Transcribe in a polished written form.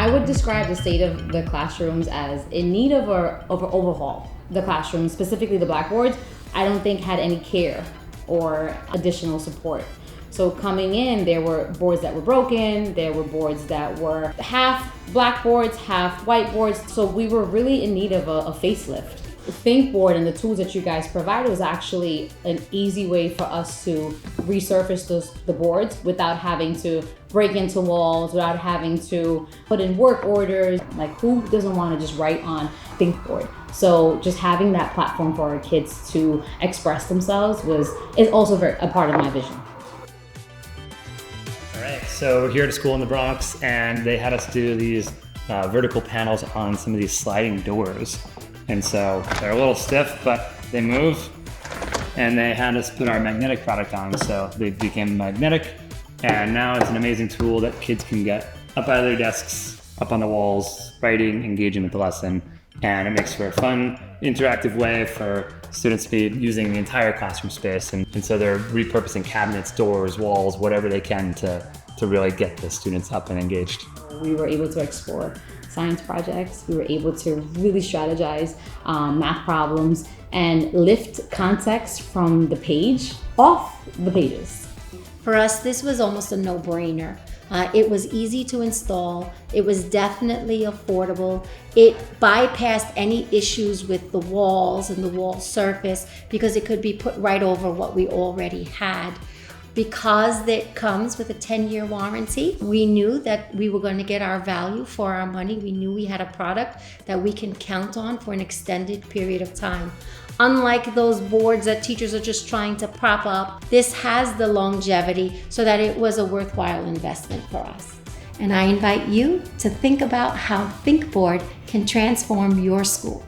I would describe the state of the classrooms as in need of an overhaul. The classrooms, specifically the blackboards, I don't think had any care or additional support. So coming in, there were boards that were broken, there were boards that were half blackboards, half whiteboards. So we were really in need of a facelift. ThinkBoard and the tools that you guys provided was actually an easy way for us to resurface the boards without having to break into walls, without having to put in work orders. Like, who doesn't want to just write on ThinkBoard? So just having that platform for our kids to express themselves is also a part of my vision. All right, so we're here at a school in the Bronx, and they had us do these vertical panels on some of these sliding doors. And so they're a little stiff, but they move, and they had us put our magnetic product on, so they became magnetic, and now it's an amazing tool that kids can get up out of their desks, up on the walls, writing, engaging with the lesson, and it makes for a fun, interactive way for students to be using the entire classroom space, and so they're repurposing cabinets, doors, walls, whatever they can to really get the students up and engaged. We were able to explore science projects. We were able to really strategize math problems and lift context from the page off the pages. For us, this was almost a no-brainer. It was easy to install. It was definitely affordable. It bypassed any issues with the walls and the wall surface because it could be put right over what we already had. Because it comes with a 10-year warranty, we knew that we were going to get our value for our money. We knew we had a product that we can count on for an extended period of time. Unlike those boards that teachers are just trying to prop up, this has the longevity so that it was a worthwhile investment for us. And I invite you to think about how ThinkBoard can transform your school.